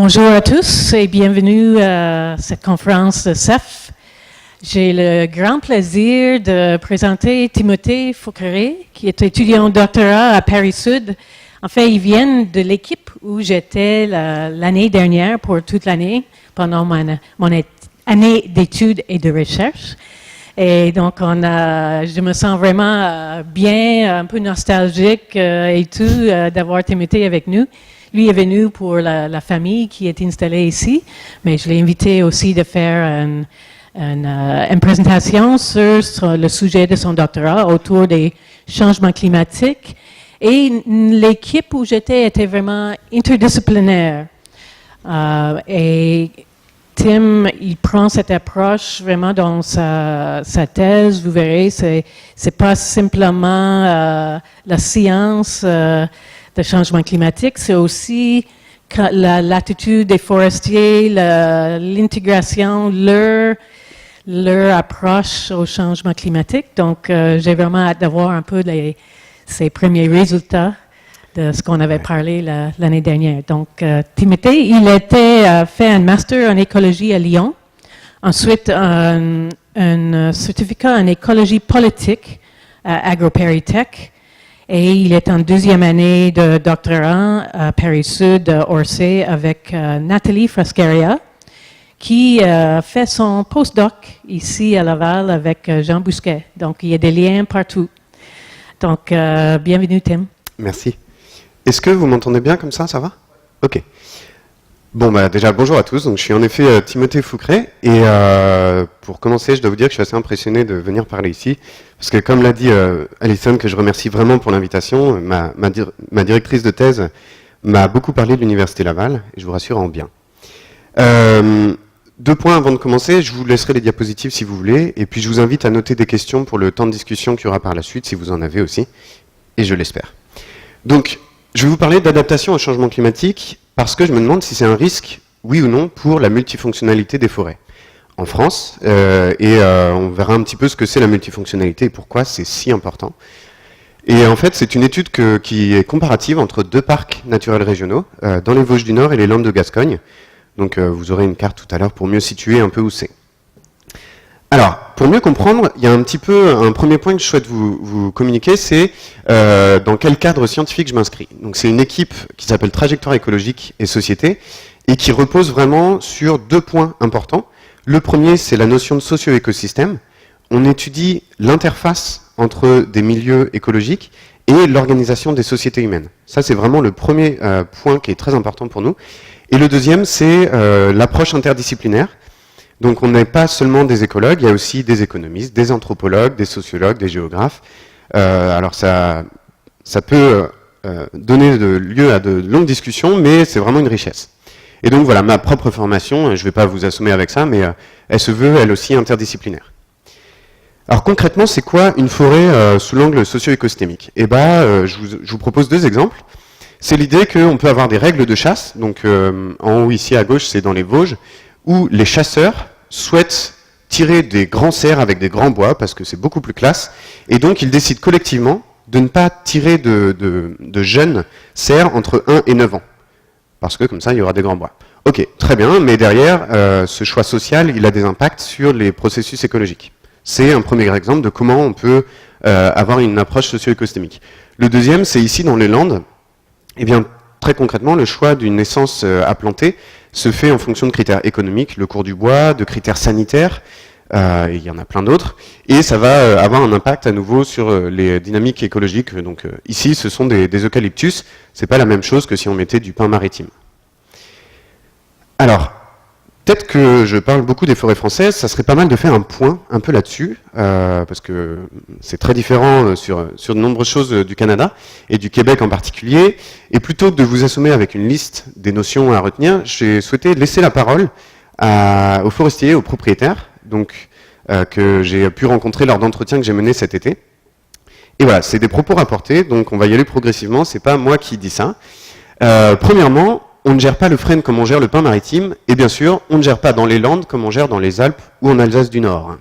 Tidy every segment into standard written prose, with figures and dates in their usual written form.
Bonjour à tous et bienvenue à cette conférence de CEF. J'ai le grand plaisir de présenter Timothée Fouqueret, qui est étudiant au doctorat à Paris-Sud. En fait, ils viennent de l'équipe où j'étais l'année dernière pour toute l'année, pendant mon année d'études et de recherche. Et donc, je me sens vraiment bien, un peu nostalgique et tout, d'avoir Timothée avec nous. Lui est venu pour la famille qui est installée ici, mais je l'ai invité aussi de faire une présentation sur le sujet de son doctorat autour des changements climatiques. Et l'équipe où j'étais était vraiment interdisciplinaire. Et Tim, il prend cette approche vraiment dans sa thèse. Vous verrez, c'est pas simplement la science de changement climatique, c'est aussi l'attitude des forestiers, l'intégration, leur approche au changement climatique. Donc, j'ai vraiment hâte d'avoir un peu ces premiers résultats de ce qu'on avait parlé l'année dernière. Donc, Timothée, il était fait un master en écologie à Lyon, ensuite un certificat en écologie politique à AgroParisTech, et il est en deuxième année de doctorat à Paris-Sud, Orsay, avec Nathalie Frascaria, qui fait son postdoc ici à Laval avec Jean Bousquet. Donc, il y a des liens partout. Donc, bienvenue, Tim. Merci. Est-ce que vous m'entendez bien comme ça va? Ok. Bon, déjà, bonjour à tous. Donc, je suis en effet Timothée Fouqueret. Et pour commencer, je dois vous dire que je suis assez impressionné de venir parler ici. Parce que, comme l'a dit Alison, que je remercie vraiment pour l'invitation, ma directrice de thèse m'a beaucoup parlé de l'Université Laval. Et je vous rassure en bien. 2 points avant de commencer. Je vous laisserai les diapositives si vous voulez. Et puis, je vous invite à noter des questions pour le temps de discussion qu'il y aura par la suite, si vous en avez aussi. Et je l'espère. Donc, je vais vous parler d'adaptation au changement climatique parce que je me demande si c'est un risque, oui ou non, pour la multifonctionnalité des forêts en France. On verra un petit peu ce que c'est la multifonctionnalité et pourquoi c'est si important. Et en fait, c'est une étude qui est comparative entre 2 parcs naturels régionaux, dans les Vosges du Nord et les Landes de Gascogne. Donc vous aurez une carte tout à l'heure pour mieux situer un peu où c'est. Alors, pour mieux comprendre, il y a un premier point que je souhaite vous communiquer, c'est dans quel cadre scientifique je m'inscris. Donc c'est une équipe qui s'appelle Trajectoire écologique et société et qui repose vraiment sur 2 points importants. Le premier, c'est la notion de socio-écosystème. On étudie l'interface entre des milieux écologiques et l'organisation des sociétés humaines. Ça, c'est vraiment le premier point qui est très important pour nous. Et le deuxième, c'est l'approche interdisciplinaire. Donc on n'est pas seulement des écologues, il y a aussi des économistes, des anthropologues, des sociologues, des géographes. Alors ça peut donner lieu à de longues discussions, mais c'est vraiment une richesse. Et donc voilà, ma propre formation, je ne vais pas vous assommer avec ça, mais elle se veut elle aussi interdisciplinaire. Alors concrètement, c'est quoi une forêt sous l'angle socio-écosystémique? Je vous propose 2 exemples. C'est l'idée qu'on peut avoir des règles de chasse, donc en haut ici à gauche, c'est dans les Vosges, où les chasseurs souhaitent tirer des grands cerfs avec des grands bois, parce que c'est beaucoup plus classe, et donc ils décident collectivement de ne pas tirer de jeunes cerfs entre 1 et 9 ans, parce que comme ça, il y aura des grands bois. Ok, très bien, mais derrière, ce choix social, il a des impacts sur les processus écologiques. C'est un premier exemple de comment on peut avoir une approche socio-écosystémique. Le deuxième, c'est ici dans les Landes. Eh bien, très concrètement, le choix d'une essence à planter se fait en fonction de critères économiques, le cours du bois, de critères sanitaires, il y en a plein d'autres, et ça va avoir un impact à nouveau sur les dynamiques écologiques. Donc ici, ce sont des eucalyptus, c'est pas la même chose que si on mettait du pin maritime. Alors, peut-être que je parle beaucoup des forêts françaises, ça serait pas mal de faire un point un peu là-dessus, parce que c'est très différent sur de nombreuses choses du Canada, et du Québec en particulier, et plutôt que de vous assommer avec une liste des notions à retenir, j'ai souhaité laisser la parole aux forestiers, aux propriétaires, donc, que j'ai pu rencontrer lors d'entretiens que j'ai menés cet été. Et voilà, c'est des propos rapportés, donc on va y aller progressivement, c'est pas moi qui dis ça. Premièrement, on ne gère pas le frêne comme on gère le pin maritime, et bien sûr, on ne gère pas dans les Landes comme on gère dans les Alpes ou en Alsace du Nord.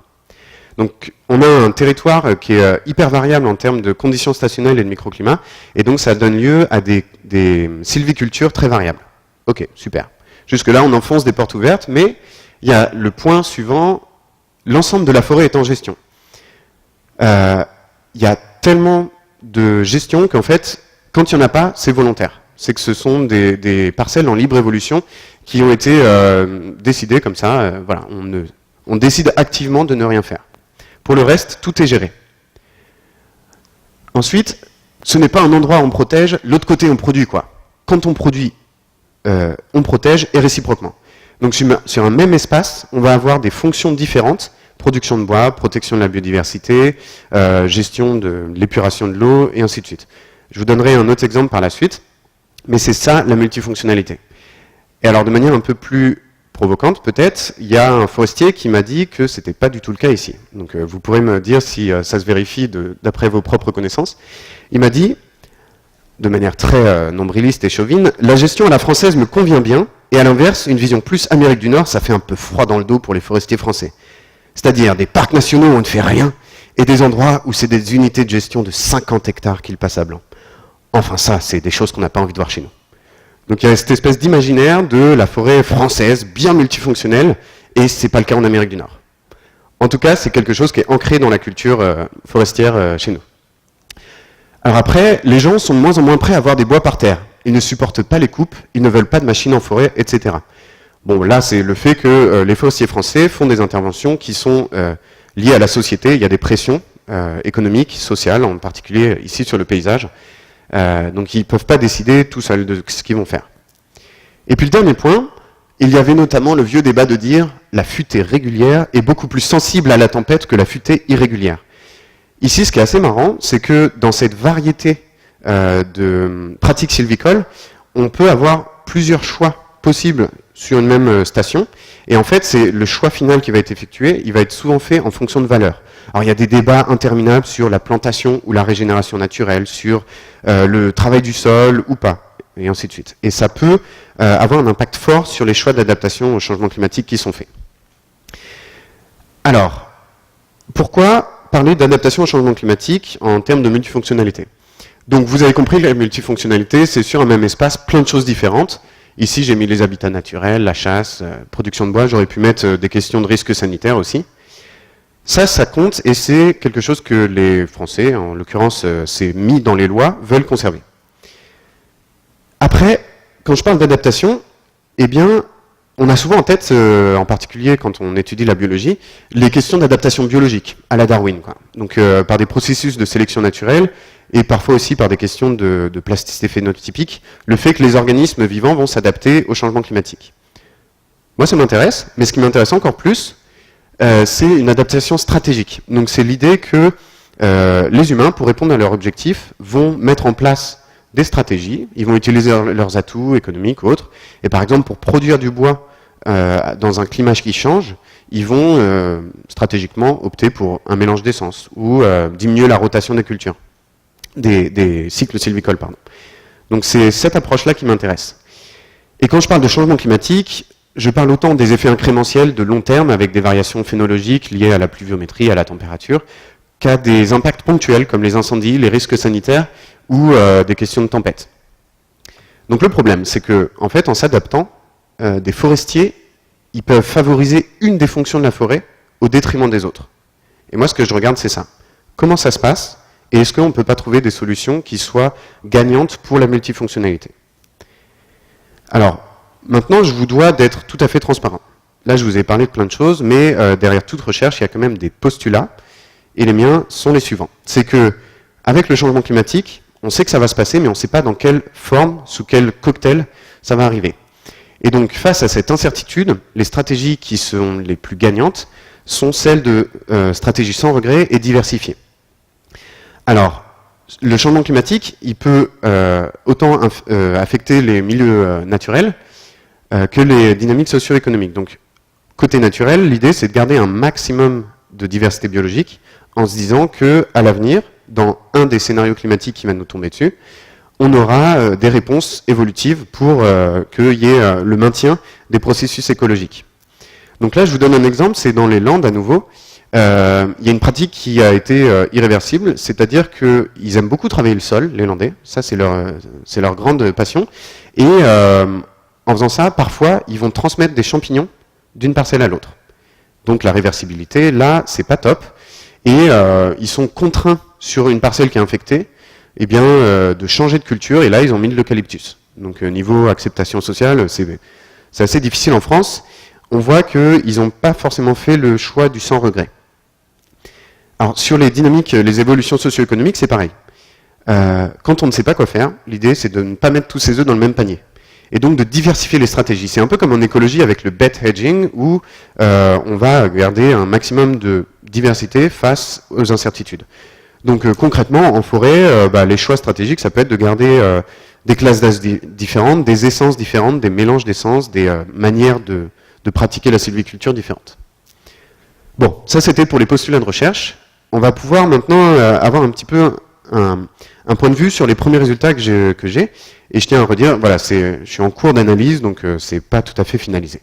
Donc, on a un territoire qui est hyper variable en termes de conditions stationnelles et de microclimat, et donc ça donne lieu à des sylvicultures très variables. Ok, super. Jusque-là, on enfonce des portes ouvertes, mais il y a le point suivant, l'ensemble de la forêt est en gestion. Il y a tellement de gestion qu'en fait, quand il n'y en a pas, c'est volontaire. C'est que ce sont des parcelles en libre évolution qui ont été décidées comme ça. Voilà, on décide activement de ne rien faire. Pour le reste, tout est géré. Ensuite, ce n'est pas un endroit où on protège, l'autre côté on produit quoi. Quand on produit, on protège et réciproquement. Donc sur un même espace, on va avoir des fonctions différentes, production de bois, protection de la biodiversité, gestion de l'épuration de l'eau, et ainsi de suite. Je vous donnerai un autre exemple par la suite, mais c'est ça la multifonctionnalité. Et alors de manière un peu plus provocante peut-être, il y a un forestier qui m'a dit que c'était pas du tout le cas ici. Donc vous pourrez me dire si ça se vérifie d'après vos propres connaissances. Il m'a dit, de manière très nombriliste et chauvine, la gestion à la française me convient bien, et à l'inverse, une vision plus Amérique du Nord, ça fait un peu froid dans le dos pour les forestiers français. C'est-à-dire des parcs nationaux où on ne fait rien, et des endroits où c'est des unités de gestion de 50 hectares qu'ils passent à blanc. Enfin ça, c'est des choses qu'on n'a pas envie de voir chez nous. Donc il y a cette espèce d'imaginaire de la forêt française, bien multifonctionnelle, et c'est pas le cas en Amérique du Nord. En tout cas, c'est quelque chose qui est ancré dans la culture forestière chez nous. Alors après, les gens sont de moins en moins prêts à avoir des bois par terre. Ils ne supportent pas les coupes, ils ne veulent pas de machines en forêt, etc. Bon, là, c'est le fait que les forestiers français font des interventions qui sont liées à la société. Il y a des pressions économiques, sociales, en particulier ici sur le paysage. Donc ils ne peuvent pas décider tout seuls de ce qu'ils vont faire. Et puis le dernier point, il y avait notamment le vieux débat de dire la futée régulière est beaucoup plus sensible à la tempête que la futée irrégulière. Ici, ce qui est assez marrant, c'est que dans cette variété de pratiques sylvicoles, on peut avoir plusieurs choix possibles sur une même station. Et en fait, c'est le choix final qui va être effectué, il va être souvent fait en fonction de valeurs. Alors il y a des débats interminables sur la plantation ou la régénération naturelle, sur le travail du sol ou pas, et ainsi de suite. Et ça peut avoir un impact fort sur les choix d'adaptation au changement climatique qui sont faits. Alors, pourquoi parler d'adaptation au changement climatique en termes de multifonctionnalité? Donc vous avez compris que la multifonctionnalité, c'est sur un même espace plein de choses différentes. Ici, j'ai mis les habitats naturels, la chasse, production de bois. J'aurais pu mettre des questions de risques sanitaires aussi. Ça compte et c'est quelque chose que les Français, en l'occurrence, c'est mis dans les lois, veulent conserver. Après, quand je parle d'adaptation, eh bien, on a souvent en tête, en particulier quand on étudie la biologie, les questions d'adaptation biologique, à la Darwin, quoi. Donc, par des processus de sélection naturelle, et parfois aussi par des questions de plasticité phénotypique, le fait que les organismes vivants vont s'adapter au changement climatique. Moi, ça m'intéresse, mais ce qui m'intéresse encore plus, c'est une adaptation stratégique. Donc c'est l'idée que les humains, pour répondre à leurs objectifs, vont mettre en place des stratégies, ils vont utiliser leurs atouts économiques ou autres, et par exemple pour produire du bois dans un climat qui change, ils vont stratégiquement opter pour un mélange d'essence ou diminuer la rotation des cultures. Des cycles sylvicoles, pardon. Donc c'est cette approche-là qui m'intéresse. Et quand je parle de changement climatique, je parle autant des effets incrémentiels de long terme avec des variations phénologiques liées à la pluviométrie, à la température, qu'à des impacts ponctuels comme les incendies, les risques sanitaires ou des questions de tempête. Donc le problème, c'est que, en fait, en s'adaptant, des forestiers, ils peuvent favoriser une des fonctions de la forêt au détriment des autres. Et moi, ce que je regarde, c'est ça. Comment ça se passe ? Et est-ce qu'on ne peut pas trouver des solutions qui soient gagnantes pour la multifonctionnalité? Alors, maintenant, je vous dois d'être tout à fait transparent. Là, je vous ai parlé de plein de choses, mais derrière toute recherche, il y a quand même des postulats, et les miens sont les suivants. C'est que, avec le changement climatique, on sait que ça va se passer, mais on ne sait pas dans quelle forme, sous quel cocktail ça va arriver. Et donc, face à cette incertitude, les stratégies qui sont les plus gagnantes sont celles de stratégies sans regret et diversifiées. Alors, le changement climatique, il peut autant affecter les milieux naturels que les dynamiques socio-économiques. Donc, côté naturel, l'idée, c'est de garder un maximum de diversité biologique en se disant qu'à l'avenir, dans un des scénarios climatiques qui va nous tomber dessus, on aura des réponses évolutives pour qu'il y ait le maintien des processus écologiques. Donc là, je vous donne un exemple, c'est dans les Landes à nouveau. Il y a une pratique qui a été irréversible, c'est-à-dire qu'ils aiment beaucoup travailler le sol, les Landais, ça c'est leur grande passion, et en faisant ça, parfois, ils vont transmettre des champignons d'une parcelle à l'autre. Donc la réversibilité, là, c'est pas top. Et ils sont contraints sur une parcelle qui est infectée, eh bien, de changer de culture, et là, ils ont mis de l'eucalyptus. Donc niveau acceptation sociale, c'est assez difficile en France. On voit qu'ils n'ont pas forcément fait le choix du sans regret. Alors sur les dynamiques, les évolutions socio-économiques, c'est pareil. Quand on ne sait pas quoi faire, l'idée c'est de ne pas mettre tous ses œufs dans le même panier. Et donc de diversifier les stratégies. C'est un peu comme en écologie avec le bet hedging, où on va garder un maximum de diversité face aux incertitudes. Donc concrètement, en forêt, les choix stratégiques, ça peut être de garder des classes d'âge différentes, des essences différentes, des mélanges d'essences, des manières de pratiquer la sylviculture différentes. Bon, ça c'était pour les postulats de recherche. On va pouvoir maintenant avoir un petit peu un point de vue sur les premiers résultats que j'ai. Et je tiens à redire, voilà, je suis en cours d'analyse, donc c'est pas tout à fait finalisé.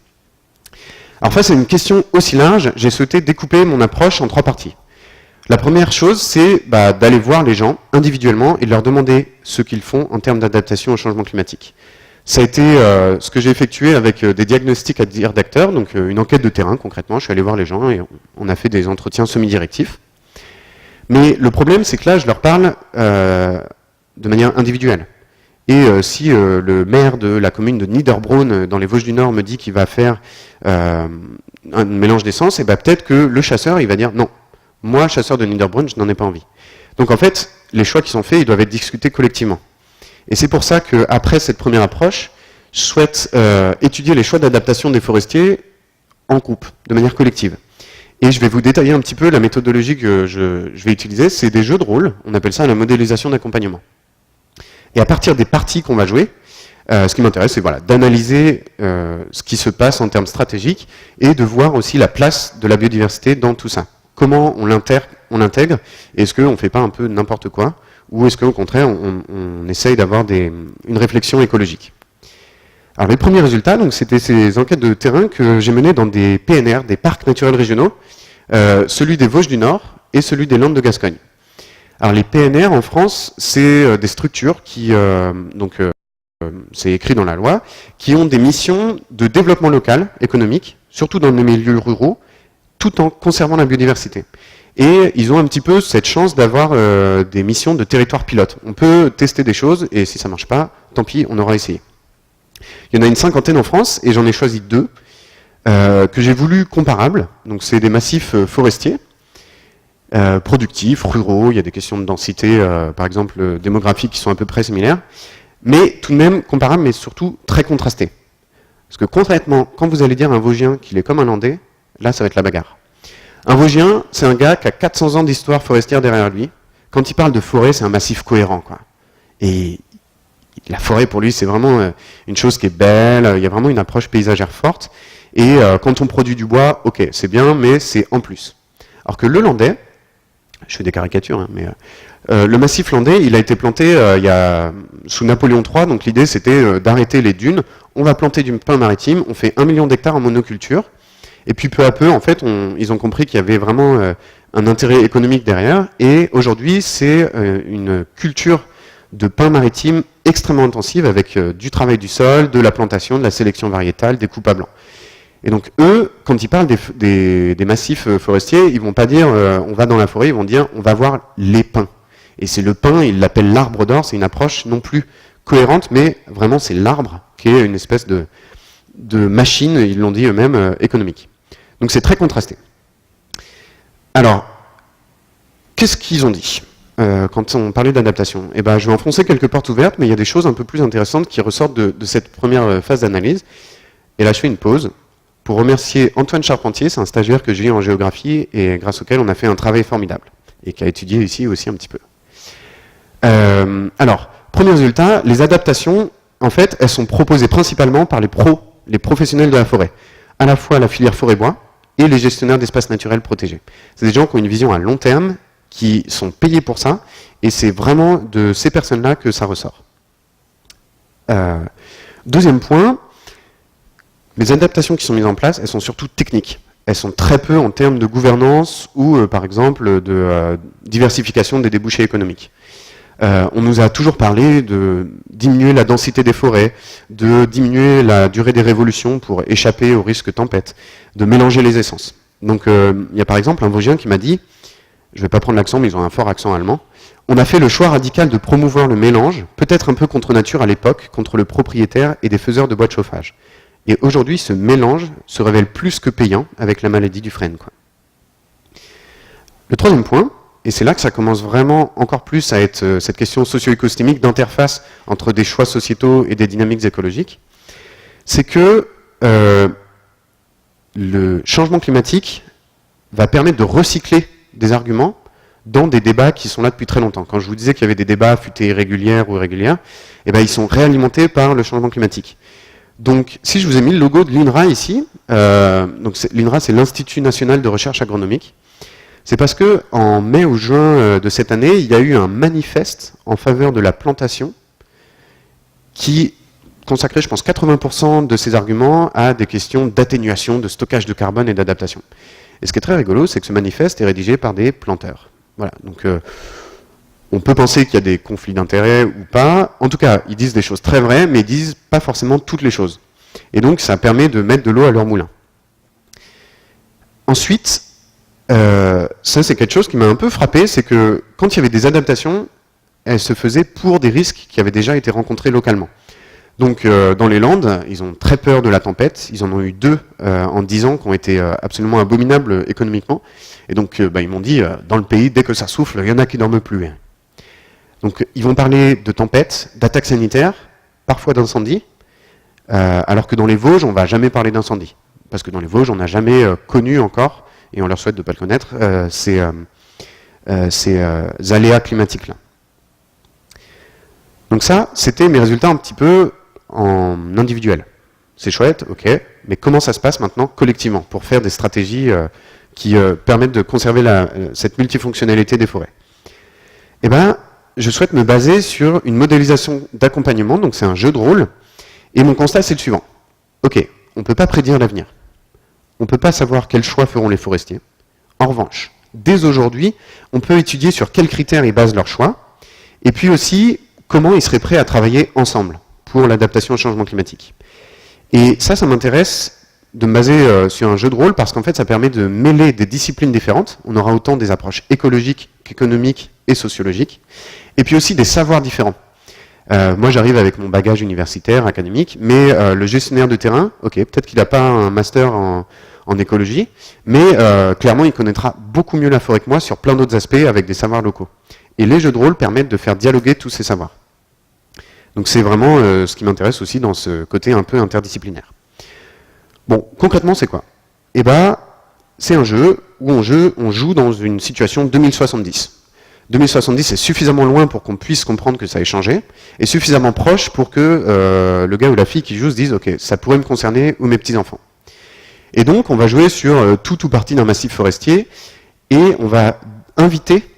Alors face à une question aussi large, j'ai souhaité découper mon approche en 3 parties. La première chose, c'est d'aller voir les gens individuellement et de leur demander ce qu'ils font en termes d'adaptation au changement climatique. Ça a été ce que j'ai effectué avec des diagnostics à dire d'acteurs, donc une enquête de terrain concrètement. Je suis allé voir les gens et on a fait des entretiens semi-directifs. Mais le problème, c'est que là, je leur parle de manière individuelle. Et si le maire de la commune de Niederbronn, dans les Vosges du Nord, me dit qu'il va faire un mélange d'essence, et peut-être que le chasseur, il va dire non. Moi, chasseur de Niederbronn, je n'en ai pas envie. Donc en fait, les choix qui sont faits, ils doivent être discutés collectivement. Et c'est pour ça qu'après cette première approche, je souhaite étudier les choix d'adaptation des forestiers en groupe, de manière collective. Et je vais vous détailler un petit peu la méthodologie que je vais utiliser. C'est des jeux de rôle, on appelle ça la modélisation d'accompagnement. Et à partir des parties qu'on va jouer, ce qui m'intéresse, c'est d'analyser ce qui se passe en termes stratégiques et de voir aussi la place de la biodiversité dans tout ça. Comment on l'intègre, est-ce qu'on ne fait pas un peu n'importe quoi, ou est-ce qu'au contraire, on essaye d'avoir une réflexion écologique. Alors les premiers résultats, c'était ces enquêtes de terrain que j'ai menées dans des PNR, des parcs naturels régionaux, celui des Vosges du Nord et celui des Landes de Gascogne. Alors les PNR en France, c'est des structures qui, c'est écrit dans la loi, qui ont des missions de développement local, économique, surtout dans les milieux ruraux, tout en conservant la biodiversité. Et ils ont un petit peu cette chance d'avoir des missions de territoire pilote. On peut tester des choses, et si ça ne marche pas, tant pis, on aura essayé. Il y en a une 50aine en France, et j'en ai choisi 2, que j'ai voulu comparables. Donc c'est des massifs forestiers, productifs, ruraux, il y a des questions de densité, par exemple démographiques, qui sont à peu près similaires, mais tout de même comparables, mais surtout très contrastés. Parce que concrètement, quand vous allez dire à un Vosgien qu'il est comme un Landais, là ça va être la bagarre. Un Vosgien, c'est un gars qui a 400 ans d'histoire forestière derrière lui. Quand il parle de forêt, c'est un massif cohérent, quoi. Et la forêt, pour lui, c'est vraiment une chose qui est belle, il y a vraiment une approche paysagère forte. Et quand on produit du bois, ok, c'est bien, mais c'est en plus. Alors que le Landais, je fais des caricatures, hein, mais le massif landais, il a été planté sous Napoléon III, donc l'idée c'était d'arrêter les dunes. On va planter du pin maritime, on fait 1 million d'hectares en monoculture, et puis peu à peu, en fait, ils ont compris qu'il y avait vraiment un intérêt économique derrière, et aujourd'hui, c'est une culture de pin maritime extrêmement intensive, avec du travail du sol, de la plantation, de la sélection variétale, des coupes à blanc. Et donc eux, quand ils parlent des massifs forestiers, ils vont pas dire on va dans la forêt, ils vont dire on va voir les pins. Et c'est le pin, ils l'appellent l'arbre d'or, c'est une approche non plus cohérente, mais vraiment c'est l'arbre qui est une espèce de machine, ils l'ont dit eux-mêmes, économique. Donc c'est très contrasté. Alors, qu'est-ce qu'ils ont dit quand on parlait d'adaptation? Eh ben, je vais enfoncer quelques portes ouvertes, mais il y a des choses un peu plus intéressantes qui ressortent de cette première phase d'analyse. Et là, je fais une pause pour remercier Antoine Charpentier, c'est un stagiaire que j'ai eu en géographie et grâce auquel on a fait un travail formidable et qui a étudié ici aussi un petit peu. Alors, premier résultat, les adaptations, en fait, elles sont proposées principalement par les professionnels de la forêt, à la fois la filière forêt-bois et les gestionnaires d'espaces naturels protégés. C'est des gens qui ont une vision à long terme, qui sont payés pour ça, et c'est vraiment de ces personnes-là que ça ressort. Deuxième point, les adaptations qui sont mises en place, elles sont surtout techniques. Elles sont très peu en termes de gouvernance ou, par exemple, de diversification des débouchés économiques. On nous a toujours parlé de diminuer la densité des forêts, de diminuer la durée des révolutions pour échapper au risque tempête, de mélanger les essences. Donc il y a par exemple un Vosgien qui m'a dit, je ne vais pas prendre l'accent, mais ils ont un fort accent allemand, on a fait le choix radical de promouvoir le mélange, peut-être un peu contre nature à l'époque, contre le propriétaire et des faiseurs de bois de chauffage. Et aujourd'hui, ce mélange se révèle plus que payant avec la maladie du frêne, quoi. Le troisième point, et c'est là que ça commence vraiment encore plus à être cette question socio-écosystémique d'interface entre des choix sociétaux et des dynamiques écologiques, c'est que le changement climatique va permettre de recycler des arguments dans des débats qui sont là depuis très longtemps. Quand je vous disais qu'il y avait des débats futés irrégulières ou irrégulières, eh ben, ils sont réalimentés par le changement climatique. Donc, si je vous ai mis le logo de l'INRA ici, l'INRA, c'est l'Institut National de Recherche Agronomique, c'est parce que en mai ou juin de cette année, il y a eu un manifeste en faveur de la plantation qui consacrait, je pense, 80% de ses arguments à des questions d'atténuation, de stockage de carbone et d'adaptation. Et ce qui est très rigolo, c'est que ce manifeste est rédigé par des planteurs. Voilà, donc on peut penser qu'il y a des conflits d'intérêts ou pas. En tout cas, ils disent des choses très vraies, mais ils disent pas forcément toutes les choses. Et donc, ça permet de mettre de l'eau à leur moulin. Ensuite, ça c'est quelque chose qui m'a un peu frappé, c'est que quand il y avait des adaptations, elles se faisaient pour des risques qui avaient déjà été rencontrés localement. Donc dans les Landes, ils ont très peur de la tempête, ils en ont eu 2 en 10 ans qui ont été absolument abominables économiquement, et donc ils m'ont dit, dans le pays, dès que ça souffle, il y en a qui dorment plus. Hein. Donc ils vont parler de tempêtes, d'attaques sanitaires, parfois d'incendies, alors que dans les Vosges, on ne va jamais parler d'incendie, parce que dans les Vosges, on n'a jamais connu encore, et on leur souhaite de ne pas le connaître, ces aléas climatiques-là. Donc ça, c'était mes résultats un petit peu en individuel. C'est chouette, ok, mais comment ça se passe maintenant collectivement pour faire des stratégies qui permettent de conserver cette multifonctionnalité des forêts? Eh bien, je souhaite me baser sur une modélisation d'accompagnement, donc c'est un jeu de rôle, et mon constat c'est le suivant. Ok, on ne peut pas prédire l'avenir. On ne peut pas savoir quels choix feront les forestiers. En revanche, dès aujourd'hui, on peut étudier sur quels critères ils basent leurs choix, et puis aussi comment ils seraient prêts à travailler ensemble pour l'adaptation au changement climatique. Et ça m'intéresse de me baser sur un jeu de rôle parce qu'en fait, ça permet de mêler des disciplines différentes. On aura autant des approches écologiques qu'économiques et sociologiques, et puis aussi des savoirs différents. Moi, j'arrive avec mon bagage universitaire, académique, mais le gestionnaire de terrain, ok, peut-être qu'il n'a pas un master en écologie, mais clairement, il connaîtra beaucoup mieux la forêt que moi sur plein d'autres aspects avec des savoirs locaux. Et les jeux de rôle permettent de faire dialoguer tous ces savoirs. Donc c'est vraiment ce qui m'intéresse aussi dans ce côté un peu interdisciplinaire. Bon, concrètement, c'est quoi? Eh bien, c'est un jeu où on joue dans une situation 2070. 2070 est suffisamment loin pour qu'on puisse comprendre que ça ait changé, et suffisamment proche pour que le gars ou la fille qui joue se dise « Ok, ça pourrait me concerner ou mes petits-enfants ». Et donc, on va jouer sur tout ou partie d'un massif forestier, et on va inviter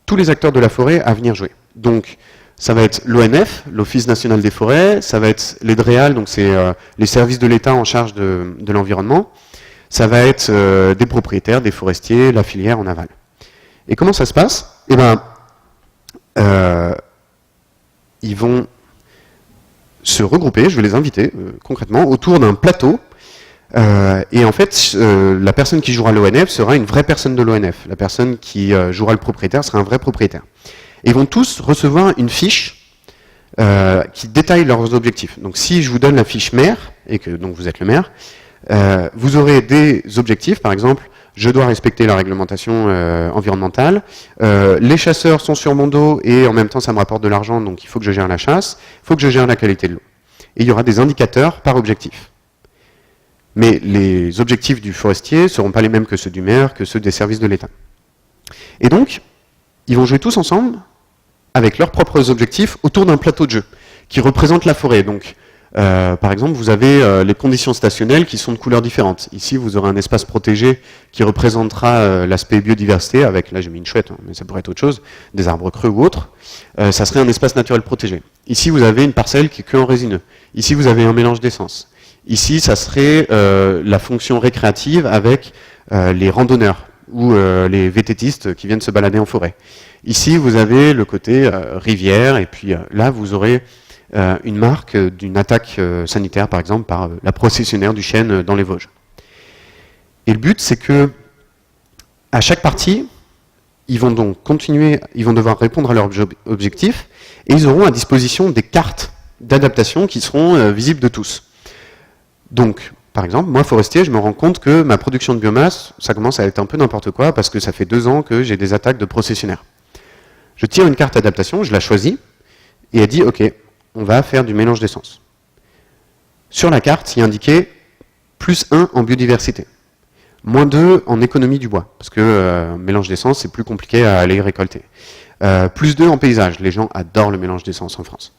tous les acteurs de la forêt à venir jouer. Donc, ça va être l'ONF, l'Office national des forêts, ça va être les DREAL, donc c'est les services de l'État en charge de l'environnement, ça va être des propriétaires, des forestiers, la filière en aval. Et comment ça se passe? Eh bien, ils vont se regrouper, je vais les inviter concrètement, autour d'un plateau. Et en fait, la personne qui jouera l'ONF sera une vraie personne de l'ONF. La personne qui jouera le propriétaire sera un vrai propriétaire. Et ils vont tous recevoir une fiche qui détaille leurs objectifs. Donc si je vous donne la fiche maire, et que donc vous êtes le maire, vous aurez des objectifs, par exemple, je dois respecter la réglementation environnementale, les chasseurs sont sur mon dos et en même temps ça me rapporte de l'argent, donc il faut que je gère la chasse, il faut que je gère la qualité de l'eau. Et il y aura des indicateurs par objectif. Mais les objectifs du forestier ne seront pas les mêmes que ceux du maire, que ceux des services de l'État. Et donc, ils vont jouer tous ensemble, avec leurs propres objectifs, autour d'un plateau de jeu, qui représente la forêt. Donc, par exemple, vous avez les conditions stationnelles qui sont de couleurs différentes. Ici, vous aurez un espace protégé qui représentera l'aspect biodiversité, avec, là j'ai mis une chouette, hein, mais ça pourrait être autre chose, des arbres creux ou autres. Ça serait un espace naturel protégé. Ici, vous avez une parcelle qui est que en résineux. Ici, vous avez un mélange d'essence. Ici, ça serait la fonction récréative avec les randonneurs ou les vététistes qui viennent se balader en forêt. Ici, vous avez le côté rivière, et puis là, vous aurez une marque d'une attaque sanitaire, par exemple, par la processionnaire du chêne dans les Vosges. Et le but, c'est que à chaque partie, ils vont donc continuer, ils vont devoir répondre à leurs objectifs, et ils auront à disposition des cartes d'adaptation qui seront visibles de tous. Donc, par exemple, moi, forestier, je me rends compte que ma production de biomasse, ça commence à être un peu n'importe quoi, parce que ça fait 2 ans que j'ai des attaques de processionnaires. Je tire une carte d'adaptation, je la choisis, et elle dit, OK, on va faire du mélange d'essence. Sur la carte, il y a indiqué +1 en biodiversité, -2 en économie du bois, parce que mélange d'essence, c'est plus compliqué à aller récolter. +2 en paysage, les gens adorent le mélange d'essence en France.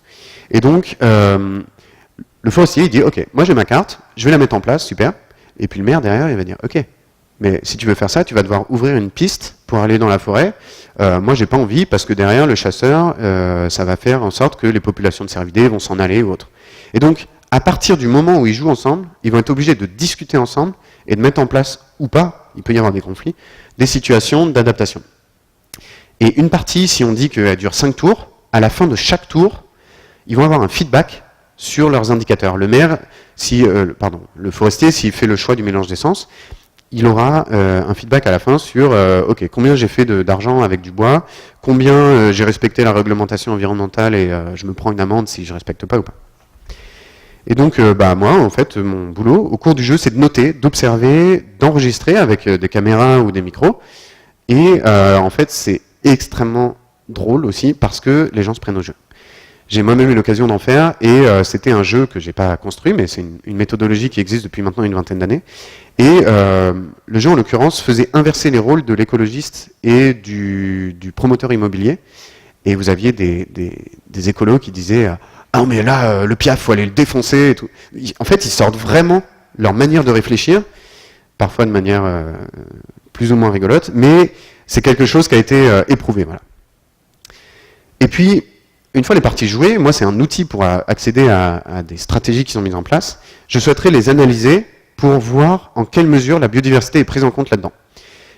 Et donc, le forestier, il dit, OK, moi j'ai ma carte, je vais la mettre en place, super. Et puis le maire, derrière, il va dire, OK, mais si tu veux faire ça, tu vas devoir ouvrir une piste pour aller dans la forêt. Moi, j'ai pas envie, parce que derrière, le chasseur, ça va faire en sorte que les populations de cervidés vont s'en aller ou autre. Et donc, à partir du moment où ils jouent ensemble, ils vont être obligés de discuter ensemble et de mettre en place, ou pas, il peut y avoir des conflits, des situations d'adaptation. Et une partie, si on dit qu'elle dure 5 tours, à la fin de chaque tour, ils vont avoir un feedback sur leurs indicateurs. Le maire, le forestier, s'il fait le choix du mélange d'essence, il aura un feedback à la fin sur OK, combien j'ai fait d'argent avec du bois, combien j'ai respecté la réglementation environnementale et je me prends une amende si je ne respecte pas ou pas. Et donc, moi, en fait, mon boulot, au cours du jeu, c'est de noter, d'observer, d'enregistrer avec des caméras ou des micros. Et en fait, c'est extrêmement drôle aussi parce que les gens se prennent au jeu. J'ai moi-même eu l'occasion d'en faire et c'était un jeu que j'ai pas construit, mais c'est une méthodologie qui existe depuis maintenant une vingtaine d'années. Et le jeu, en l'occurrence, faisait inverser les rôles de l'écologiste et du promoteur immobilier. Et vous aviez des écolos qui disaient « Ah, mais là, le piaf, faut aller le défoncer. » et tout. En fait, ils sortent vraiment leur manière de réfléchir, parfois de manière plus ou moins rigolote, mais c'est quelque chose qui a été éprouvé. Voilà. Et puis, une fois les parties jouées, moi c'est un outil pour accéder à des stratégies qui sont mises en place. Je souhaiterais les analyser pour voir en quelle mesure la biodiversité est prise en compte là-dedans.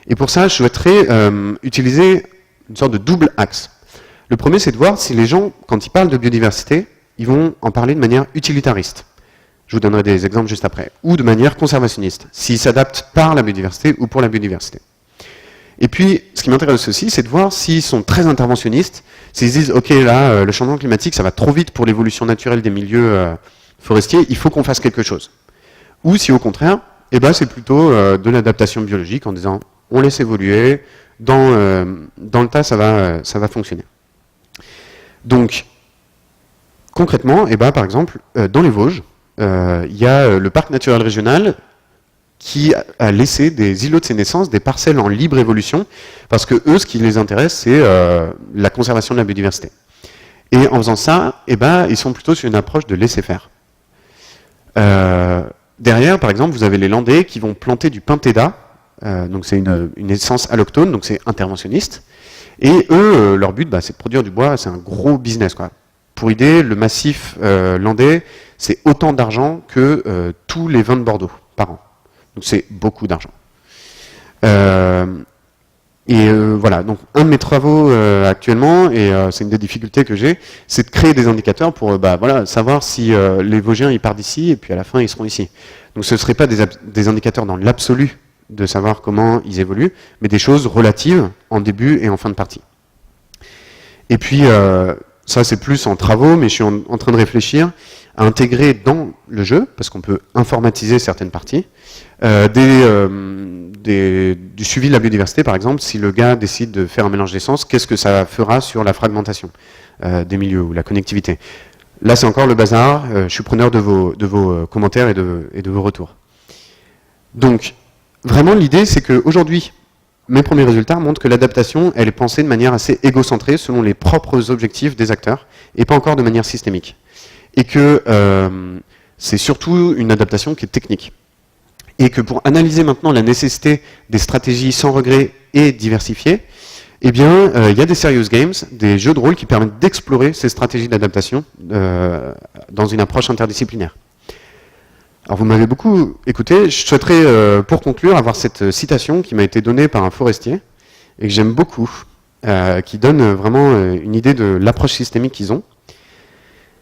Et pour ça, je souhaiterais utiliser une sorte de double axe. Le premier, c'est de voir si les gens, quand ils parlent de biodiversité, ils vont en parler de manière utilitariste. Je vous donnerai des exemples juste après. Ou de manière conservationniste, s'ils s'adaptent par la biodiversité ou pour la biodiversité. Et puis, ce qui m'intéresse aussi, c'est de voir s'ils sont très interventionnistes, s'ils disent, OK, là, le changement climatique, ça va trop vite pour l'évolution naturelle des milieux forestiers, il faut qu'on fasse quelque chose. Ou si, au contraire, c'est plutôt de l'adaptation biologique, en disant, on laisse évoluer, dans le tas, ça va fonctionner. Donc, concrètement, par exemple, dans les Vosges, il y a le parc naturel régional qui a laissé des îlots de ses naissances, des parcelles en libre évolution, parce que eux, ce qui les intéresse, c'est la conservation de la biodiversité. Et en faisant ça, ils sont plutôt sur une approche de laisser faire. Derrière, par exemple, vous avez les Landais qui vont planter du Pentéda, donc c'est une essence allochtone, donc c'est interventionniste, et eux, leur but, c'est de produire du bois, c'est un gros business, quoi. Pour idée, le massif landais, c'est autant d'argent que tous les vins de Bordeaux par an. Donc c'est beaucoup d'argent. Voilà, donc un de mes travaux actuellement, et c'est une des difficultés que j'ai, c'est de créer des indicateurs pour savoir si les Vosgiens ils partent d'ici et puis à la fin ils seront ici. Donc ce ne seraient pas des indicateurs dans l'absolu de savoir comment ils évoluent, mais des choses relatives en début et en fin de partie. Et puis ça c'est plus en travaux, mais je suis en train de réfléchir à intégrer dans le jeu, parce qu'on peut informatiser certaines parties, du suivi de la biodiversité, par exemple, si le gars décide de faire un mélange d'essence, qu'est-ce que ça fera sur la fragmentation des milieux ou la connectivité. Là, c'est encore le bazar, je suis preneur de vos commentaires et de vos retours. Donc, vraiment, l'idée, c'est qu'aujourd'hui, mes premiers résultats montrent que l'adaptation, elle est pensée de manière assez égocentrée, selon les propres objectifs des acteurs, et pas encore de manière systémique. Et que c'est surtout une adaptation qui est technique. Et que pour analyser maintenant la nécessité des stratégies sans regret et diversifiées, il y a des serious games, des jeux de rôle qui permettent d'explorer ces stratégies d'adaptation dans une approche interdisciplinaire. Alors vous m'avez beaucoup écouté, je souhaiterais pour conclure avoir cette citation qui m'a été donnée par un forestier et que j'aime beaucoup. qui donne vraiment une idée de l'approche systémique qu'ils ont.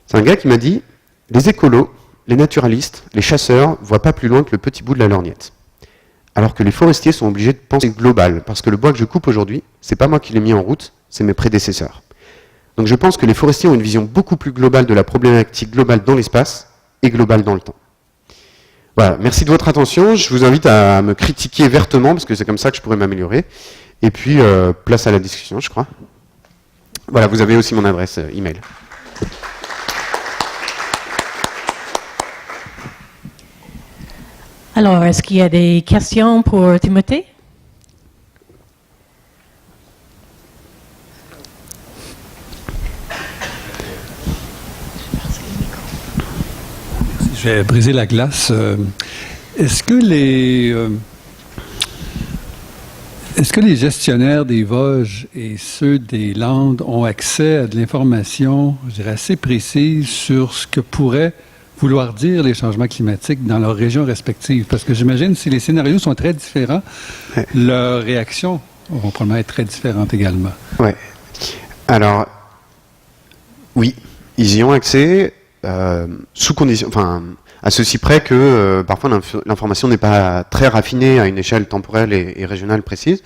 C'est un gars qui m'a dit « Les écolos, les naturalistes, les chasseurs voient pas plus loin que le petit bout de la lorgnette. Alors que les forestiers sont obligés de penser global, parce que le bois que je coupe aujourd'hui, c'est pas moi qui l'ai mis en route, c'est mes prédécesseurs. Donc je pense que les forestiers ont une vision beaucoup plus globale de la problématique globale dans l'espace et globale dans le temps. » Voilà, merci de votre attention. Je vous invite à me critiquer vertement, parce que c'est comme ça que je pourrais m'améliorer. Et puis, place à la discussion, je crois. Voilà, vous avez aussi mon adresse email. Alors, est-ce qu'il y a des questions pour Timothée? Je vais briser la glace. Est-ce que les gestionnaires des Vosges et ceux des Landes ont accès à de l'information, je dirais, assez précise sur ce que pourraient vouloir dire les changements climatiques dans leurs régions respectives? Parce que j'imagine que si les scénarios sont très différents, leurs réactions vont probablement être très différentes également. Ouais. Alors, oui, ils y ont accès sous condition, enfin, à ceci près que parfois l'information n'est pas très raffinée à une échelle temporelle et régionale précise.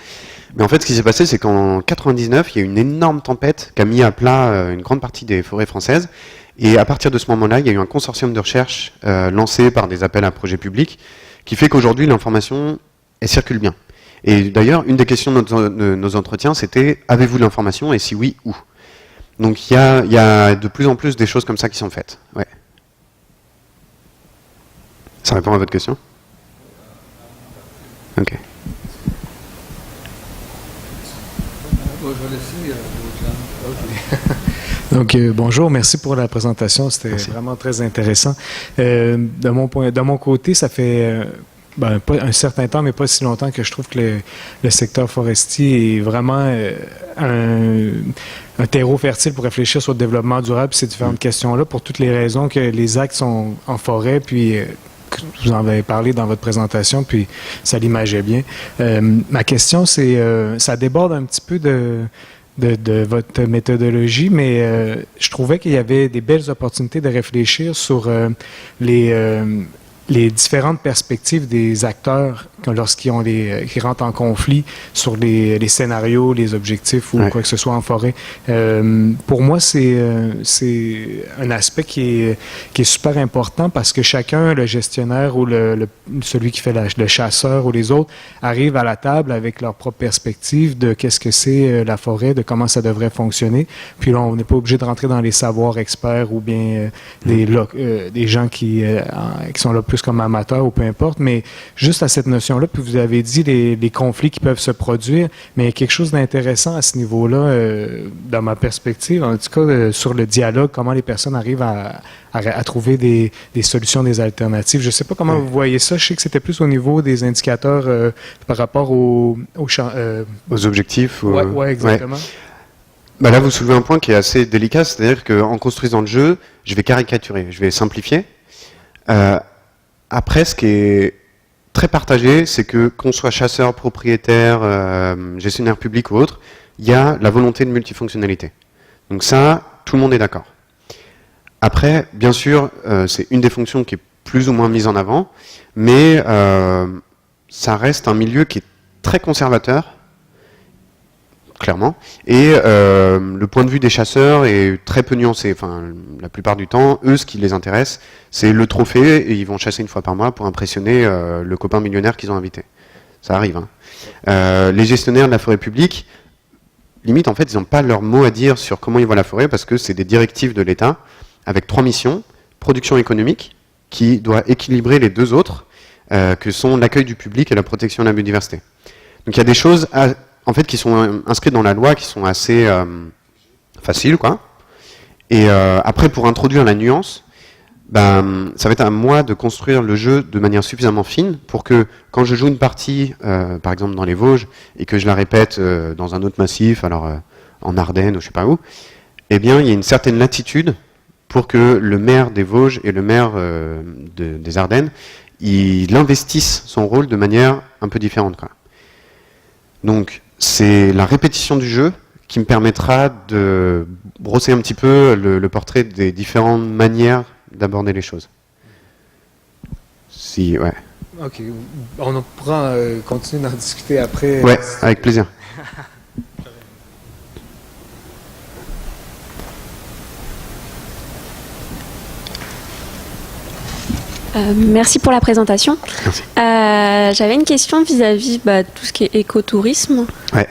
Mais en fait, ce qui s'est passé, c'est qu'en 99, il y a eu une énorme tempête qui a mis à plat une grande partie des forêts françaises. Et à partir de ce moment-là, il y a eu un consortium de recherche lancé par des appels à projets publics qui fait qu'aujourd'hui, l'information, elle circule bien. Et d'ailleurs, une des questions de nos entretiens, c'était « Avez-vous de l'information et si oui, où ?» Donc il y a de plus en plus des choses comme ça qui sont faites. Ouais. Ça répond à votre question? Ok. Je vais laisser Donc, bonjour, merci pour la présentation, c'était vraiment très intéressant. De mon côté, ça fait pas un certain temps, mais pas si longtemps que je trouve que le secteur forestier est vraiment un terreau fertile pour réfléchir sur le développement durable et ces différentes questions-là, pour toutes les raisons que les actes sont en forêt, puis vous en avez parlé dans votre présentation, puis ça l'imageait bien. Ma question, c'est, ça déborde un petit peu de votre méthodologie, mais je trouvais qu'il y avait des belles opportunités de réfléchir sur les différentes perspectives des acteurs lorsqu'ils qui rentrent en conflit sur les scénarios, les objectifs ou quoi que ce soit en forêt. Pour moi, c'est un aspect qui est super important parce que chacun, le gestionnaire ou celui qui fait le chasseur ou les autres, arrive à la table avec leur propre perspective de qu'est-ce que c'est la forêt, de comment ça devrait fonctionner. Puis là, on n'est pas obligé de rentrer dans les savoirs experts ou bien des gens qui sont là plus comme amateurs ou peu importe, mais juste à cette notion-là, puis vous avez dit les conflits qui peuvent se produire, mais il y a quelque chose d'intéressant à ce niveau-là, dans ma perspective, en tout cas sur le dialogue, comment les personnes arrivent à trouver des solutions, des alternatives. Je ne sais pas comment vous voyez ça, je sais que c'était plus au niveau des indicateurs par rapport aux objectifs. Oui, exactement. Ouais. Bah là, vous soulevez un point qui est assez délicat, c'est-à-dire qu'en construisant le jeu, je vais caricaturer, je vais simplifier. Après, ce qui est très partagé, c'est que qu'on soit chasseur, propriétaire, gestionnaire public ou autre, il y a la volonté de multifonctionnalité. Donc ça, tout le monde est d'accord. Après, bien sûr, c'est une des fonctions qui est plus ou moins mise en avant, mais ça reste un milieu qui est très conservateur, clairement, et le point de vue des chasseurs est très peu nuancé. Enfin, la plupart du temps, eux, ce qui les intéresse, c'est le trophée, et ils vont chasser une fois par mois pour impressionner le copain millionnaire qu'ils ont invité. Ça arrive, hein. Les gestionnaires de la forêt publique, limite, en fait, ils n'ont pas leur mot à dire sur comment ils voient la forêt, parce que c'est des directives de l'État, avec 3 missions. Production économique, qui doit équilibrer les 2 autres, que sont l'accueil du public et la protection de la biodiversité. Donc il y a des choses en fait, qui sont inscrites dans la loi, qui sont assez faciles, quoi. Et après, pour introduire la nuance, ça va être à moi de construire le jeu de manière suffisamment fine pour que, quand je joue une partie, par exemple dans les Vosges, et que je la répète dans un autre massif, alors en Ardennes ou je sais pas où, eh bien, il y a une certaine latitude pour que le maire des Vosges et le maire des Ardennes, il investisse son rôle de manière un peu différente, quoi. Donc, c'est la répétition du jeu qui me permettra de brosser un petit peu le portrait des différentes manières d'aborder les choses. Si, ouais. Ok, on pourra continuer d'en discuter après. Ouais, avec plaisir. Merci pour la présentation. Merci. J'avais une question vis-à-vis de tout ce qui est écotourisme. Ouais.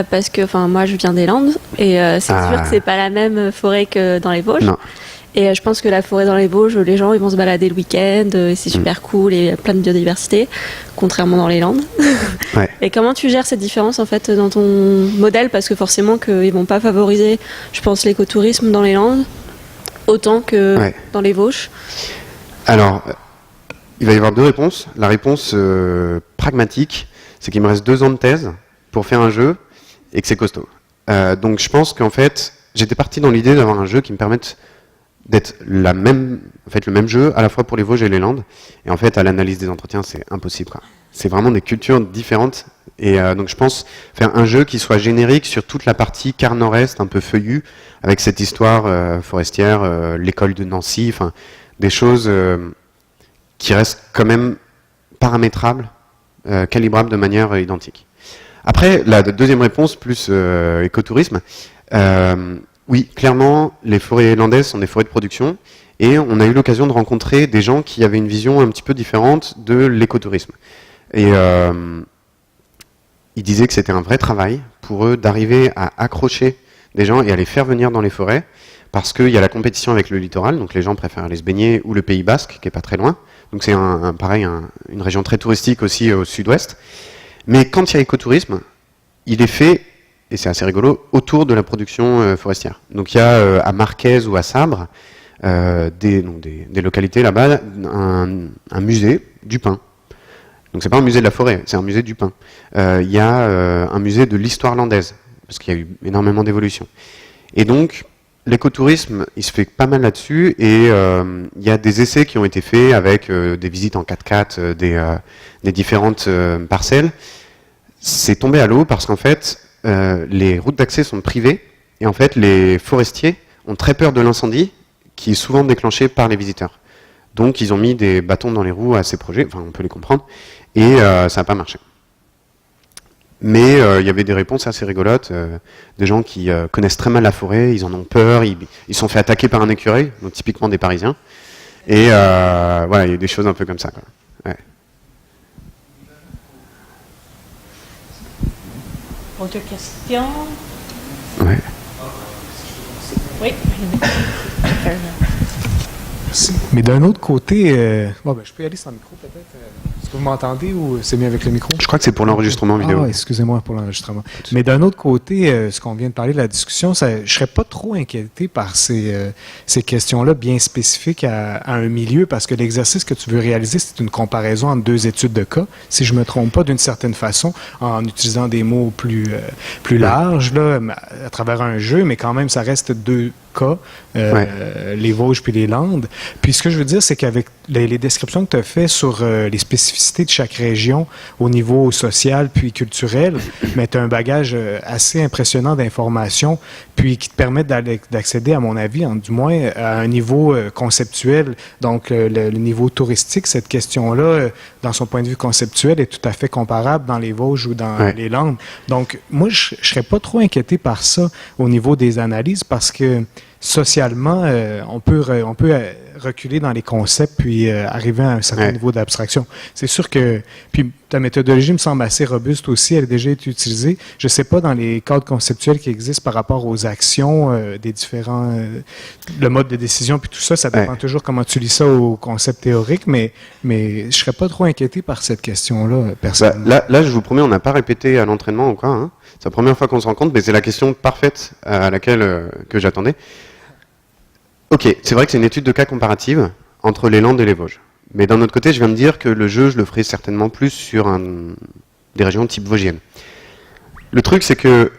Parce que moi, je viens des Landes et c'est sûr que c'est pas la même forêt que dans les Vosges. Non. Et je pense que la forêt dans les Vosges, les gens ils vont se balader le week-end et c'est super cool et plein de biodiversité, contrairement dans les Landes. Ouais. Et comment tu gères cette différence en fait dans ton modèle? Parce que forcément qu'ils vont pas favoriser, je pense, l'écotourisme dans les Landes autant que dans les Vosges. Alors, il va y avoir deux réponses. La réponse pragmatique, c'est qu'il me reste 2 ans de thèse pour faire un jeu et que c'est costaud. Donc je pense qu'en fait, j'étais parti dans l'idée d'avoir un jeu qui me permette d'être le même jeu à la fois pour les Vosges et les Landes. Et en fait, à l'analyse des entretiens, c'est impossible, quoi. C'est vraiment des cultures différentes. Et donc je pense faire un jeu qui soit générique sur toute la partie quart nord-est, un peu feuillue, avec cette histoire forestière, l'école de Nancy, enfin des choses qui restent quand même paramétrables, calibrables de manière identique. Après, la deuxième réponse, plus écotourisme, oui, clairement, les forêts landaises sont des forêts de production, et on a eu l'occasion de rencontrer des gens qui avaient une vision un petit peu différente de l'écotourisme. Et ils disaient que c'était un vrai travail pour eux d'arriver à accrocher des gens et à les faire venir dans les forêts, parce qu'il y a la compétition avec le littoral, donc les gens préfèrent aller se baigner, ou le Pays Basque, qui est pas très loin. Donc c'est une région très touristique aussi au sud-ouest. Mais quand il y a écotourisme, il est fait, et c'est assez rigolo, autour de la production forestière. Donc il y a à Marquez ou à Sabre, des localités là-bas, un musée du pin. Donc c'est pas un musée de la forêt, c'est un musée du pin. Il y a un musée de l'histoire landaise, parce qu'il y a eu énormément d'évolution. Et donc, l'écotourisme, il se fait pas mal là-dessus, et il y a des essais qui ont été faits avec des visites en 4x4 des différentes parcelles. C'est tombé à l'eau parce qu'en fait, les routes d'accès sont privées, et en fait, les forestiers ont très peur de l'incendie, qui est souvent déclenché par les visiteurs. Donc, ils ont mis des bâtons dans les roues à ces projets, enfin, on peut les comprendre, et ça n'a pas marché. Mais il y avait des réponses assez rigolotes, des gens qui connaissent très mal la forêt, ils en ont peur, ils se sont fait attaquer par un écureuil, donc typiquement des Parisiens. Et voilà, il y a des choses un peu comme ça, quoi. Ouais. Autre question? Ouais. Oui. Mais d'un autre côté, je peux y aller sans micro peut-être. Est-ce que vous m'entendez ou c'est mieux avec le micro? Je crois que c'est pour l'enregistrement vidéo. Ah, excusez-moi pour l'enregistrement. Mais d'un autre côté, ce qu'on vient de parler de la discussion, je serais pas trop inquiété par ces questions-là bien spécifiques à un milieu, parce que l'exercice que tu veux réaliser, c'est une comparaison entre 2 études de cas, si je me trompe pas, d'une certaine façon, en utilisant des mots plus larges, là, à travers un jeu, mais quand même, ça reste 2 cas, les Vosges puis les Landes. Puis ce que je veux dire, c'est qu'avec les descriptions que tu as faites sur les spécificités de chaque région au niveau social puis culturel, mais tu as un bagage assez impressionnant d'informations, puis qui te permettent d'accéder, à mon avis, du moins, à un niveau conceptuel. Donc, le niveau touristique, cette question-là, dans son point de vue conceptuel, est tout à fait comparable dans les Vosges ou dans les Landes. Donc, moi, je ne serais pas trop inquiété par ça au niveau des analyses, parce que socialement, on peut reculer dans les concepts puis arriver à un certain niveau d'abstraction. C'est sûr que... Puis ta méthodologie me semble assez robuste aussi, elle a déjà été utilisée. Je ne sais pas dans les cadres conceptuels qui existent par rapport aux actions des différents... le mode de décision puis tout ça, ça dépend toujours comment tu lis ça au concept théorique, mais je ne serais pas trop inquiété par cette question-là, personnellement. Là, je vous promets, on n'a pas répété à l'entraînement encore. Hein. C'est la première fois qu'on se rencontre, mais c'est la question parfaite à laquelle que j'attendais. Ok, c'est vrai que c'est une étude de cas comparative entre les Landes et les Vosges. Mais d'un autre côté, je viens de dire que le jeu, je le ferai certainement plus sur des régions type vosgienne. Le truc, c'est que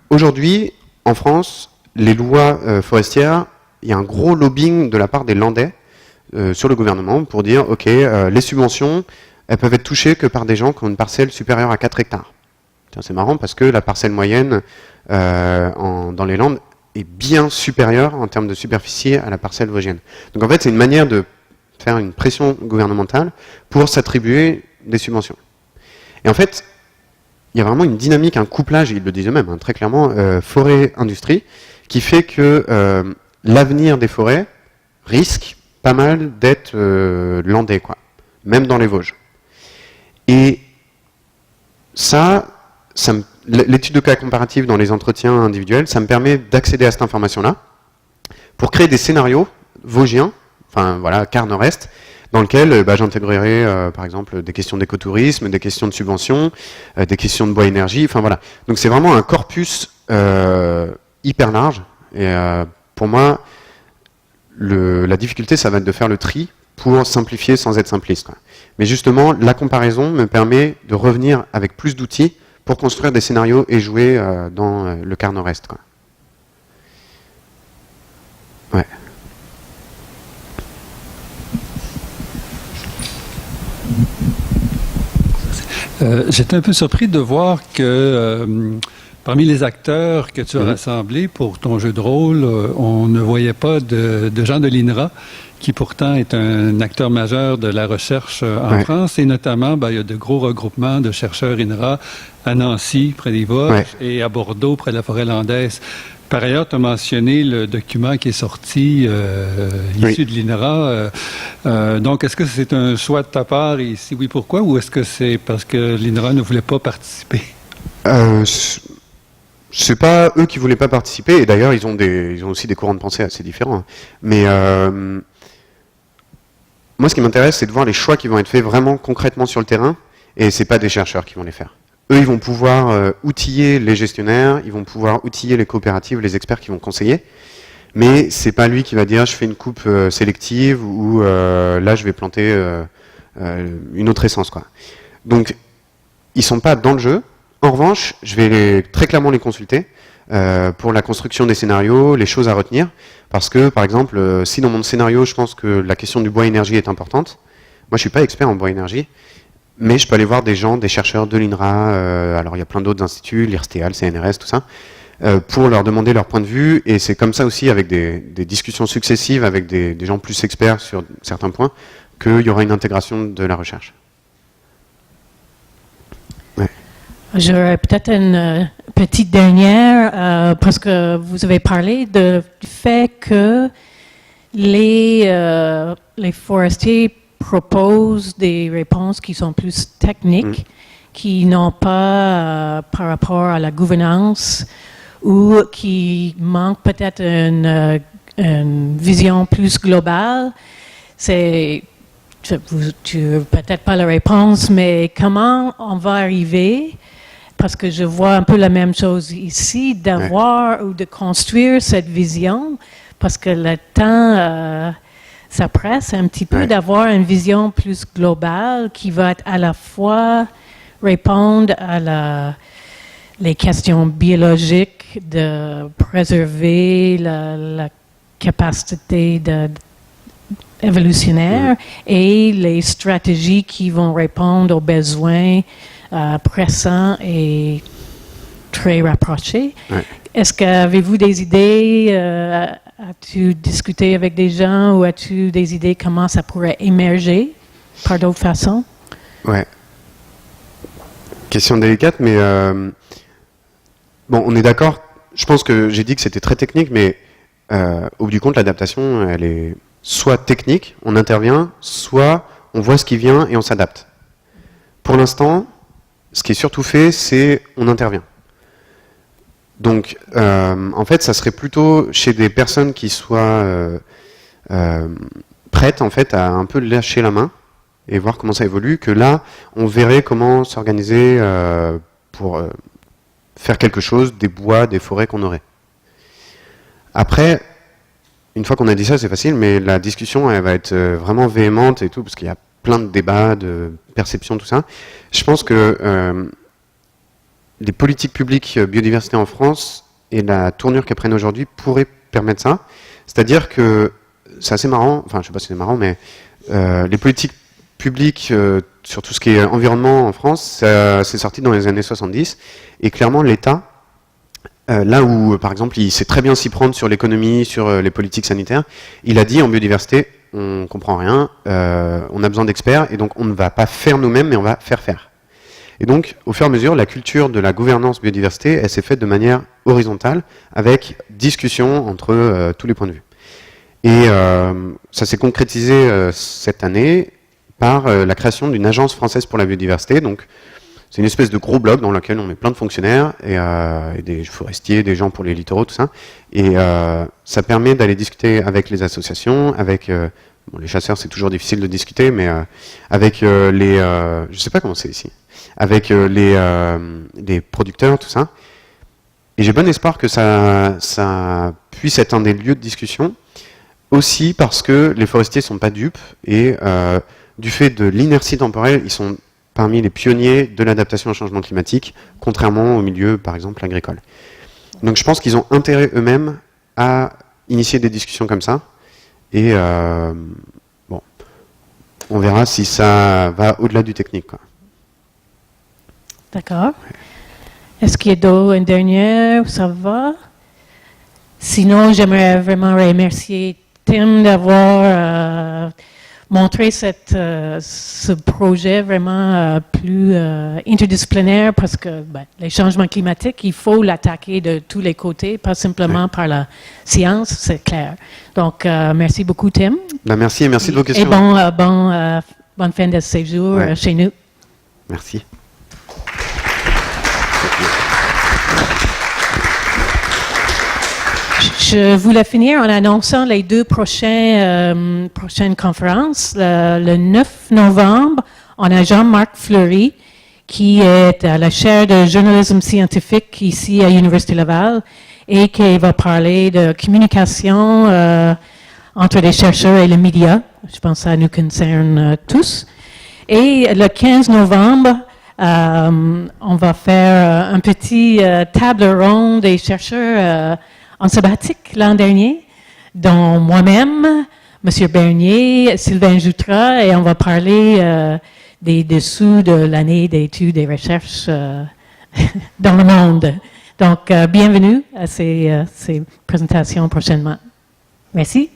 aujourd'hui, en France, les lois forestières, il y a un gros lobbying de la part des Landais sur le gouvernement pour dire, ok, les subventions, elles peuvent être touchées que par des gens qui ont une parcelle supérieure à 4 hectares. Tiens, c'est marrant parce que la parcelle moyenne dans les Landes est bien supérieure en termes de superficie à la parcelle vosgienne. Donc en fait, c'est une manière de faire une pression gouvernementale pour s'attribuer des subventions. Et en fait, il y a vraiment une dynamique, un couplage, ils le disent eux-mêmes, hein, très clairement, forêt-industrie, qui fait que l'avenir des forêts risque pas mal d'être landais, quoi, même dans les Vosges. Et l'étude de cas comparatif dans les entretiens individuels, ça me permet d'accéder à cette information-là pour créer des scénarios vosgiens, enfin voilà, quart nord-est, dans lequel j'intégrerai par exemple des questions d'écotourisme, des questions de subventions, des questions de bois-énergie, enfin voilà. Donc c'est vraiment un corpus hyper large, et pour moi, la difficulté, ça va être de faire le tri pour simplifier sans être simpliste, quoi. Mais justement, la comparaison me permet de revenir avec plus d'outils pour construire des scénarios et jouer dans le quart nord-est, quoi. Ouais. J'étais un peu surpris de voir que parmi les acteurs que tu as rassemblés pour ton jeu de rôle, on ne voyait pas de gens de l'INRA, qui pourtant est un acteur majeur de la recherche en France, et notamment, il y a de gros regroupements de chercheurs INRA à Nancy, près des Vosges, et à Bordeaux, près de la forêt landaise. Par ailleurs, tu as mentionné le document qui est sorti issu de l'INRA. Donc, est-ce que c'est un choix de ta part, et si oui, pourquoi, ou est-ce que c'est parce que l'INRA ne voulait pas participer? C'est pas eux qui voulaient pas participer, et d'ailleurs, ils ont aussi des courants de pensée assez différents. Mais moi, ce qui m'intéresse, c'est de voir les choix qui vont être faits vraiment concrètement sur le terrain, et c'est pas des chercheurs qui vont les faire. Eux, ils vont pouvoir outiller les gestionnaires, ils vont pouvoir outiller les coopératives, les experts qui vont conseiller, mais c'est pas lui qui va dire je fais une coupe sélective ou là je vais planter une autre essence, quoi. Donc, ils sont pas dans le jeu. En revanche, je vais très clairement les consulter pour la construction des scénarios, les choses à retenir, parce que, par exemple, si dans mon scénario, je pense que la question du bois-énergie est importante, moi je suis pas expert en bois-énergie, mais je peux aller voir des gens, des chercheurs de l'INRA, alors il y a plein d'autres instituts, l'IRSTEA, le CNRS, tout ça, pour leur demander leur point de vue, et c'est comme ça aussi, avec des discussions successives avec des gens plus experts sur certains points, qu'il y aura une intégration de la recherche. J'aurais peut-être une petite dernière, parce que vous avez parlé du fait que les forestiers proposent des réponses qui sont plus techniques, qui n'ont pas par rapport à la gouvernance, ou qui manquent peut-être une vision plus globale. Tu n'as peut-être pas la réponse, mais comment on va arriver, parce que je vois un peu la même chose ici, d'avoir ou de construire cette vision, parce que le temps, ça presse un petit peu d'avoir une vision plus globale qui va être à la fois répondre à les questions biologiques, de préserver la capacité évolutionnaire et les stratégies qui vont répondre aux besoins pressants et très rapprochés. Est-ce qu'avez-vous des idées? As-tu discuté avec des gens ou as-tu des idées comment ça pourrait émerger par d'autres façons? Ouais. Question délicate, mais bon, on est d'accord. Je pense que j'ai dit que c'était très technique, mais au bout du compte, l'adaptation, elle est soit technique, on intervient, soit on voit ce qui vient et on s'adapte. Pour l'instant, ce qui est surtout fait, c'est on intervient. Donc, en fait, ça serait plutôt chez des personnes qui soient prêtes, en fait, à un peu lâcher la main et voir comment ça évolue, que là, on verrait comment s'organiser pour faire quelque chose des bois, des forêts qu'on aurait. Après, une fois qu'on a dit ça, c'est facile, mais la discussion, elle va être vraiment véhémente et tout, parce qu'il y a plein de débats, de perceptions, tout ça. Je pense que les politiques publiques biodiversité en France et la tournure qu'elles prennent aujourd'hui pourraient permettre ça. C'est-à-dire que c'est assez marrant, enfin je sais pas si c'est marrant, mais les politiques publiques sur tout ce qui est environnement en France, c'est sorti dans les années 70. Et clairement, l'État, là où, par exemple, il sait très bien s'y prendre sur l'économie, sur les politiques sanitaires, il a dit en biodiversité, on comprend rien, on a besoin d'experts, et donc on ne va pas faire nous-mêmes, mais on va faire. Et donc, au fur et à mesure, la culture de la gouvernance biodiversité, elle s'est faite de manière horizontale, avec discussion entre tous les points de vue. Et ça s'est concrétisé cette année par la création d'une agence française pour la biodiversité. Donc, c'est une espèce de gros bloc dans lequel on met plein de fonctionnaires et des forestiers, des gens pour les littoraux, tout ça. Et ça permet d'aller discuter avec les associations, avec bon, les chasseurs, c'est toujours difficile de discuter, mais avec les, je sais pas comment c'est ici, avec les producteurs, tout ça. Et j'ai bon espoir que ça puisse être un des lieux de discussion. Aussi parce que les forestiers ne sont pas dupes et du fait de l'inertie temporelle, ils sont parmi les pionniers de l'adaptation au changement climatique, contrairement au milieu, par exemple, agricole. Donc je pense qu'ils ont intérêt eux-mêmes à initier des discussions comme ça. Et bon, on verra si ça va au-delà du technique, quoi. D'accord. Est-ce qu'il y a une dernière? Ça va? Sinon, j'aimerais vraiment remercier Tim d'avoir montré ce projet vraiment plus interdisciplinaire parce que les changements climatiques, il faut l'attaquer de tous les côtés, pas simplement par la science, c'est clair. Donc, merci beaucoup, Tim. Merci et merci de vos questions. Et bonne fin de séjour chez nous. Merci. Je voulais finir en annonçant les deux prochaines conférences. Le 9 novembre, on a Jean-Marc Fleury, qui est à la chaire de journalisme scientifique ici à l'Université Laval et qui va parler de communication entre les chercheurs et les médias. Je pense que ça nous concerne tous. Et le 15 novembre, on va faire un petit table ronde des chercheurs en sabbatique l'an dernier, dont moi-même, M. Bernier, Sylvain Joutras, et on va parler des dessous de l'année d'études et recherches dans le monde. Donc, bienvenue à ces présentations prochainement. Merci.